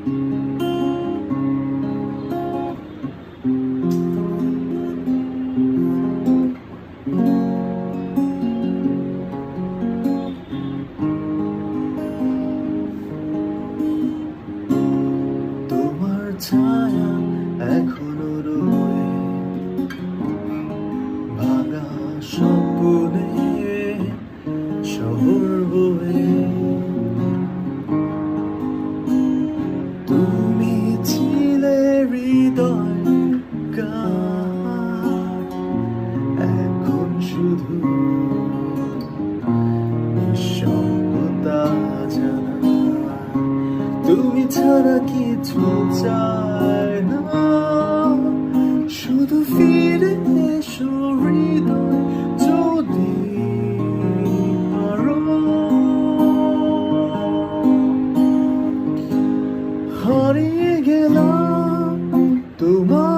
তোমার ছায়া এখনো রয়ে ভাঙা স্বপ্নে শহর বয়ে। তুমি ছিলে হৃদয় গান, এখন শুধু নিঃসঙ্গতা জানা। তুমি ছাড়া কিছু চাই না, শুধু ফিরে এসো হৃদয় যদি পারো। হারিয়ে গেলাম তোমার